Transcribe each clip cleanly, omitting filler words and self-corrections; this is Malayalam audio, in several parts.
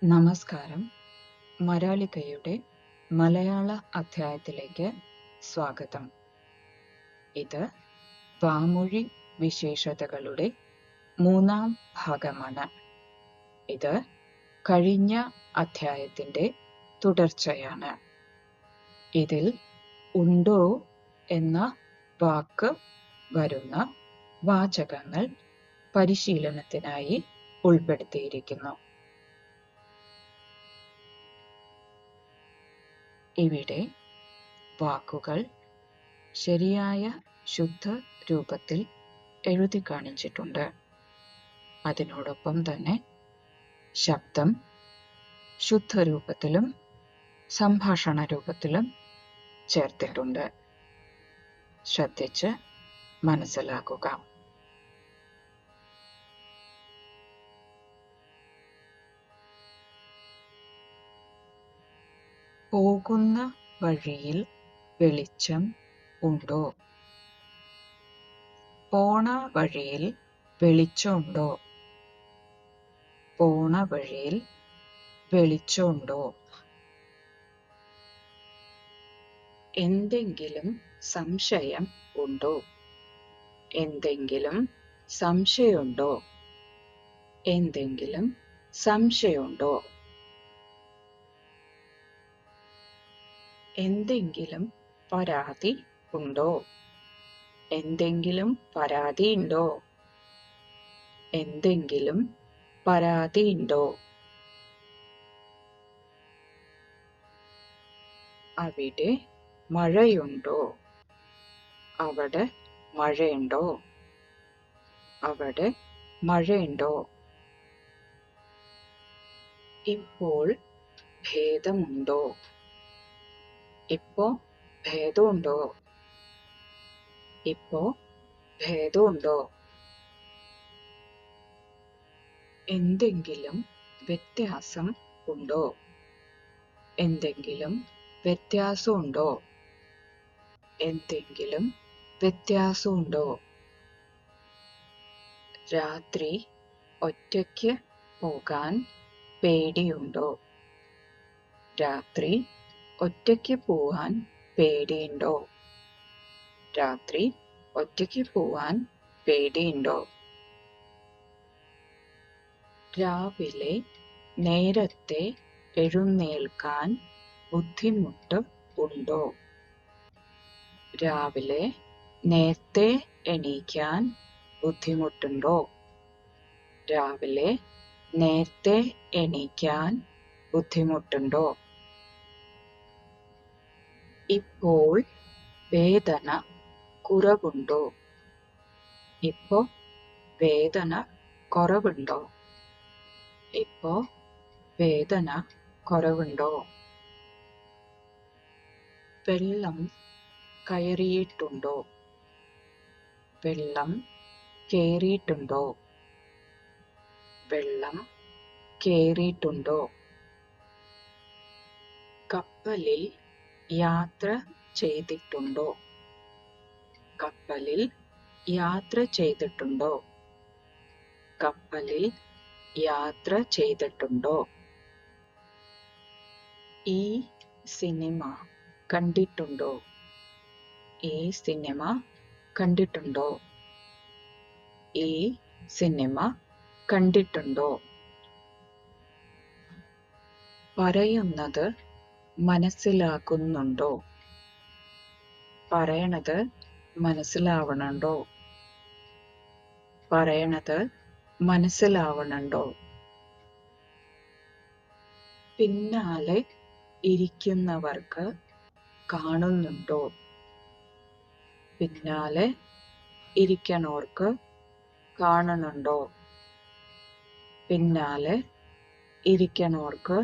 നമസ്കാരം. മരാളികയുടെ മലയാള അധ്യായത്തിലേക്ക് സ്വാഗതം. ഇത് വാമൊഴി വിശേഷതകളുടെ 3-ാം ഭാഗമാണ്. ഇത് കഴിഞ്ഞ അധ്യായത്തിന്റെ തുടർച്ചയാണ്. ഇതിൽ ഉണ്ടോ എന്ന വാക്ക് വരുന്ന വാചകങ്ങൾ പരിശീലനത്തിനായി ഉൾപ്പെടുത്തിയിരിക്കുന്നു. ഇവിടെ വാക്കുകൾ ശരിയായ ശുദ്ധ രൂപത്തിൽ എഴുതി കാണിച്ചിട്ടുണ്ട്. അതിനോടൊപ്പം തന്നെ ശബ്ദം ശുദ്ധ രൂപത്തിലും സംഭാഷണ രൂപത്തിലും ചേർത്തിട്ടുണ്ട്. ശ്രദ്ധിച്ച് മനസ്സിലാക്കുക. പോകുന്ന വഴിയിൽ വെളിച്ചം ഉണ്ടോ? പോണ വഴിയിൽ വെളിച്ചമുണ്ടോ? പോണ വഴിയിൽ വെളിച്ചമുണ്ടോ? എന്തെങ്കിലും സംശയം ഉണ്ടോ? എന്തെങ്കിലും സംശയമുണ്ടോ? എന്തെങ്കിലും സംശയമുണ്ടോ? എന്തെങ്കിലും പരാതി ഉണ്ടോ? എന്തെങ്കിലും പരാതിയുണ്ടോ? എന്തെങ്കിലും പരാതിയുണ്ടോ? അവിടെ മഴയുണ്ടോ? അവിടെ മഴയുണ്ടോ? അവിടെ മഴയുണ്ടോ? ഇപ്പോൾ ഭേദമുണ്ടോ? ഇപ്പോ ഭേദമുണ്ടോ? ഇപ്പോ ഭേദമുണ്ടോ? എന്തെങ്കിലും വ്യത്യാസം ഉണ്ടോ? എന്തെങ്കിലും വ്യത്യാസമുണ്ടോ? എന്തെങ്കിലും വ്യത്യാസമുണ്ടോ? രാത്രി ഒറ്റയ്ക്ക് പോകാൻ പേടിയുണ്ടോ? രാത്രി ഒറ്റയ്ക്ക് പോവാൻ പേടിയുണ്ടോ? രാത്രി ഒറ്റയ്ക്ക് പോവാൻ പേടിയുണ്ടോ? രാവിലെ നേരത്തെ എഴുന്നേൽക്കാൻ ബുദ്ധിമുട്ട് ഉണ്ടോ? രാവിലെ നേരത്തെ എണീക്കാൻ ബുദ്ധിമുട്ടുണ്ടോ? രാവിലെ നേരത്തെ എണീക്കാൻ ബുദ്ധിമുട്ടുണ്ടോ? ഇപ്പോൾ വേദന കുറവുണ്ടോ? ഇപ്പോ വേദന കുറവുണ്ടോ? ഇപ്പോ വേദന കുറവുണ്ടോ? വെള്ളം കയറിയിട്ടുണ്ടോ? വെള്ളം കേറിയിട്ടുണ്ടോ? വെള്ളം കേറിയിട്ടുണ്ടോ? കപ്പലിൽ യാത്ര ചെയ്തിട്ടുണ്ടോ? കപ്പലിൽ യാത്ര ചെയ്തിട്ടുണ്ടോ? കപ്പലിൽ യാത്ര ചെയ്തിട്ടുണ്ടോ? ഈ സിനിമ കണ്ടിട്ടുണ്ടോ? ഈ സിനിമ കണ്ടിട്ടുണ്ടോ? ഈ സിനിമ കണ്ടിട്ടുണ്ടോ? പറയുന്നത് മനസ്സിലാകുന്നുണ്ടോ? പറയണത് മനസ്സിലാവണുണ്ടോ? പറയണത് മനസ്സിലാവണുണ്ടോ? പിന്നാലെ ഇരിക്കുന്നവർക്ക് കാണുന്നുണ്ടോ? പിന്നാലെ ഇരിക്കണോർക്ക് കാണുന്നുണ്ടോ? പിന്നാലെ ഇരിക്കണോർക്ക്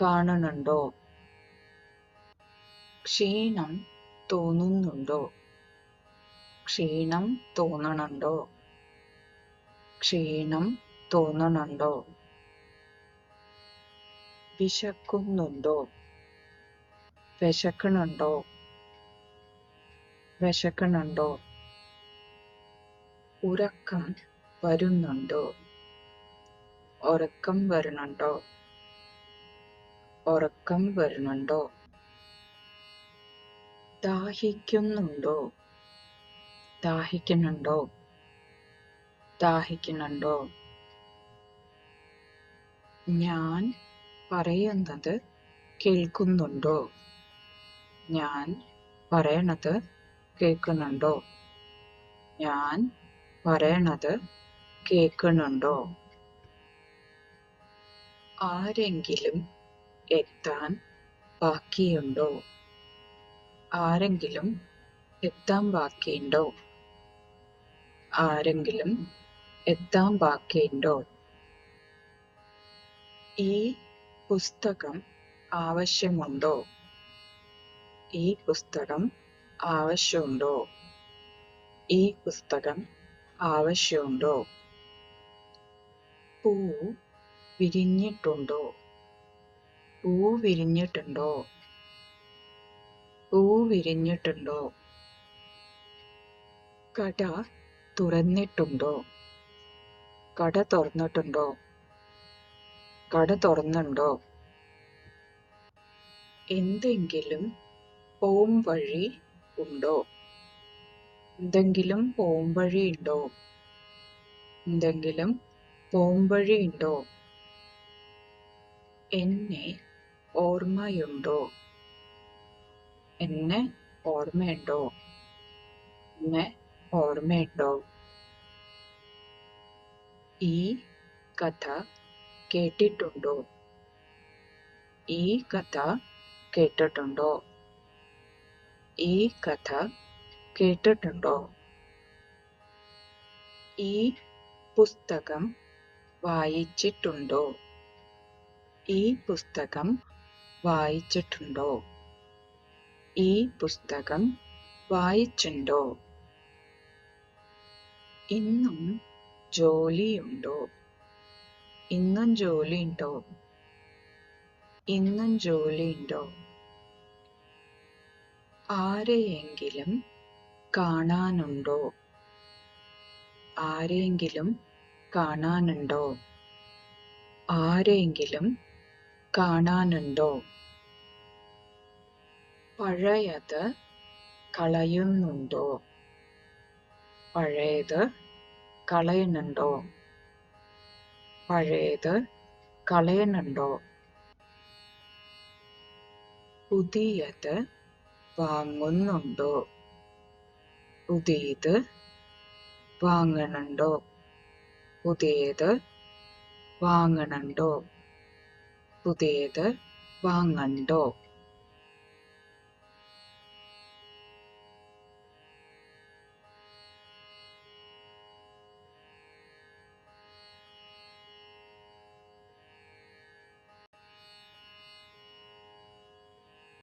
കാണുന്നുണ്ടോ? ക്ഷീണം തോന്നുന്നുണ്ടോ? ക്ഷീണം തോന്നണുണ്ടോ? ക്ഷീണം തോന്നണുണ്ടോ? വിശക്കുന്നുണ്ടോ? വിശക്കണുണ്ടോ? വിശക്കണുണ്ടോ? ഉറക്കം വരുന്നുണ്ടോ? ഉറക്കം വരുന്നുണ്ടോ? ഉറക്കം വരുന്നുണ്ടോ? ദാഹിക്കുന്നുണ്ടോ? ദാഹിക്കുന്നുണ്ടോ? ദാഹിക്കുന്നുണ്ടോ? ഞാൻ പറയുന്നത് കേൾക്കുന്നുണ്ടോ? ഞാൻ പറയണത് കേൾക്കുന്നുണ്ടോ? ഞാൻ പറയണത് കേൾക്കുന്നുണ്ടോ? ആരെങ്കിലും എത്താൻ ബാക്കിയുണ്ടോ? ആരെങ്കിലും എത്താൻ ബാക്കിയുണ്ടോ? ആരെങ്കിലും എത്താൻ ബാക്കിയുണ്ടോ? ഈ പുസ്തകം ആവശ്യമുണ്ടോ? ഈ പുസ്തകം ആവശ്യമുണ്ടോ? ഈ പുസ്തകം ആവശ്യമുണ്ടോ? പൂ വിരിഞ്ഞിട്ടുണ്ടോ? പൂ വിരിഞ്ഞിട്ടുണ്ടോ? പൂ വിരിഞ്ഞിട്ടുണ്ടോ? കട തുറന്നിട്ടുണ്ടോ? കട തുറന്നിട്ടുണ്ടോ? കട തുറന്നുണ്ടോ? എന്തെങ്കിലും പോംവഴി ഉണ്ടോ? എന്തെങ്കിലും പോംവഴി ഉണ്ടോ? എന്തെങ്കിലും പോംവഴി ഉണ്ടോ? എന്നെ ഓർമ്മയുണ്ടോ? എന്നെ ഓർമ്മയുണ്ടോ? എന്നെ ഓർമ്മയുണ്ടോ? ഈ കഥ കേട്ടിട്ടുണ്ടോ? ഈ കഥ കേട്ടിട്ടുണ്ടോ? ഈ കഥ കേട്ടിട്ടുണ്ടോ? ഈ പുസ്തകം വായിച്ചിട്ടുണ്ടോ? ഈ പുസ്തകം വായിച്ചിട്ടുണ്ടോ? ഈ പുസ്തകം വായിച്ചിട്ടുണ്ടോ? ഇന്നും ജോലിയുണ്ടോ? ഇന്നും ജോലിയുണ്ടോ? ഇന്നും ജോലിയുണ്ടോ? ആരെയെങ്കിലും കാണാനുണ്ടോ? ആരെയെങ്കിലും കാണാനുണ്ടോ? ആരെയെങ്കിലും കാണാനുണ്ടോ? പഴയത് കളയുന്നുണ്ടോ? പഴയത് കളയുന്നുണ്ടോ? പഴയത് കളയുന്നുണ്ടോ? പുതിയത് വാങ്ങുന്നുണ്ടോ? പുതിയത് വാങ്ങണുണ്ടോ? പുതിയത് വാങ്ങണുണ്ടോ? പുതിയത് വാങ്ങണ്ടോ?